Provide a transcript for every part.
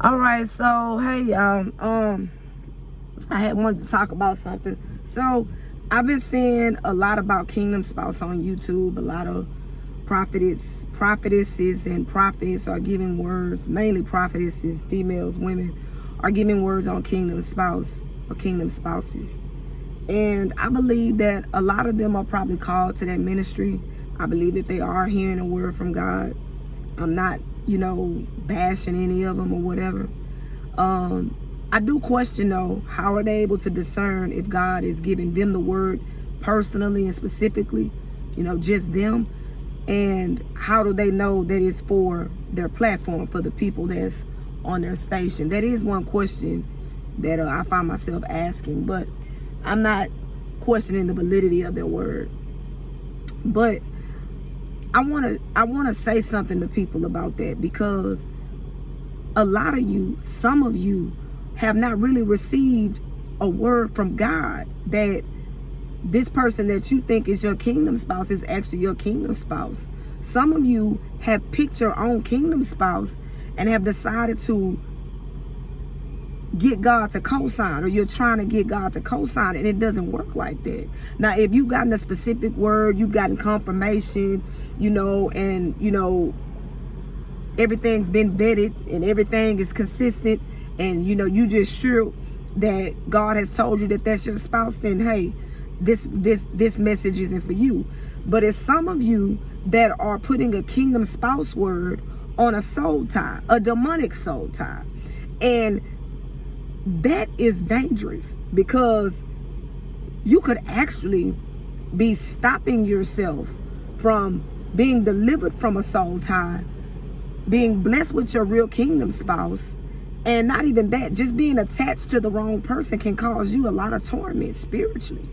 All right, so hey y'all, I had wanted to talk about something. So I've been seeing a lot about Kingdom Spouse on YouTube. A lot of prophetesses and prophets are giving words, mainly prophetesses, females, women, are giving words on Kingdom Spouse or Kingdom Spouses. And I believe that a lot of them are probably called to that ministry. I believe that they are hearing a word from God. I'm not, bashing any of them or whatever. I do question though, how are they able to discern if God is giving them the word personally and specifically, just them? And how do they know that it's for their platform, for the people that's on their station? That is one question that I find myself asking, but I'm not questioning the validity of their word. But I want to say something to people about that, because a lot of you, some of you, have not really received a word from God that this person that you think is your kingdom spouse is actually your kingdom spouse. Some of you have picked your own kingdom spouse and have decided to get God to co-sign, or you're trying to get God to co-sign, and it doesn't work like that. Now, if you've gotten a specific word, you've gotten confirmation, and everything's been vetted and everything is consistent, and you just sure that God has told you that that's your spouse, then hey, this message isn't for you. But it's some of you that are putting a kingdom spouse word on a soul tie, a demonic soul tie, and that is dangerous, because you could actually be stopping yourself from being delivered from a soul tie, being blessed with your real kingdom spouse. And not even that, just being attached to the wrong person can cause you a lot of torment spiritually.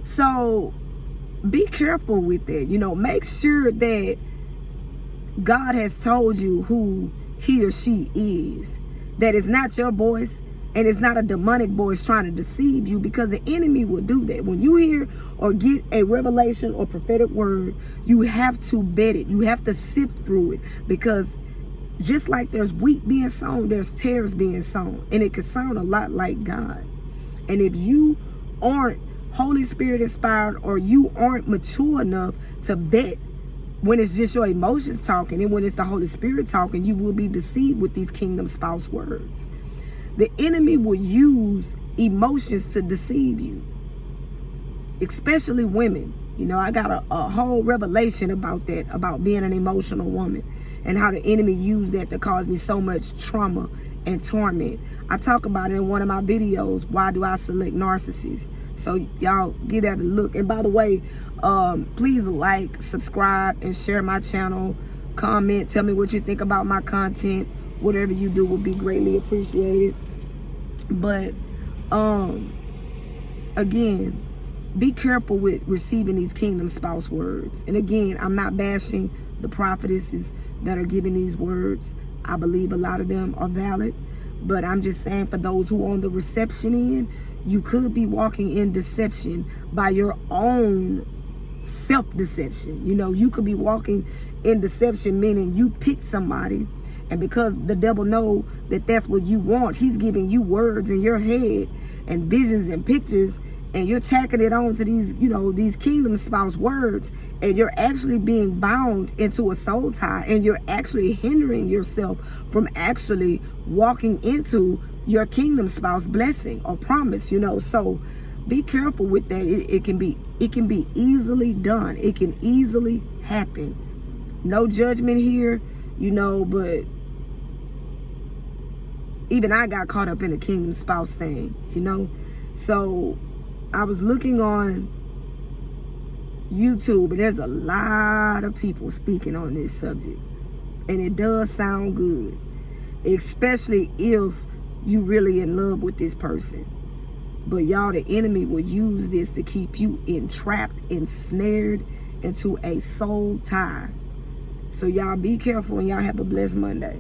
So be careful with that. Make sure that God has told you who he or she is, that it's not your voice, and it's not a demonic voice trying to deceive you, because the enemy will do that. When you hear or get a revelation or prophetic word, you have to vet it. You have to sift through it, because just like there's wheat being sown, there's tares being sown, and it could sound a lot like God. And if you aren't Holy Spirit inspired, or you aren't mature enough to vet when it's just your emotions talking and when it's the Holy Spirit talking, you will be deceived with these kingdom spouse words. The enemy will use emotions to deceive you, especially women. I got a whole revelation about that, about being an emotional woman, and how the enemy used that to cause me so much trauma and torment. I talk about it in one of my videos, Why Do I Select Narcissists? So y'all give that a look. And by the way, please like, subscribe, and share my channel. Comment, tell me what you think about my content. Whatever you do will be greatly appreciated. But again, be careful with receiving these kingdom spouse words. And again, I'm not bashing the prophetesses that are giving these words. I believe a lot of them are valid, but I'm just saying, for those who are on the reception end, you could be walking in deception by your own self-deception. You could be walking in deception, meaning you pick somebody, and because the devil know that that's what you want, he's giving you words in your head and visions and pictures, and you're tacking it on to these, these kingdom spouse words, and you're actually being bound into a soul tie, and you're actually hindering yourself from actually walking into your kingdom spouse blessing or promise. So be careful with that. It can be easily done. It can easily happen. No judgment here, but even I got caught up in the kingdom spouse thing, So I was looking on YouTube, and there's a lot of people speaking on this subject, and it does sound good, especially if you really in love with this person. But y'all, the enemy will use this to keep you entrapped, ensnared into a soul tie. So y'all be careful, and y'all have a blessed Monday.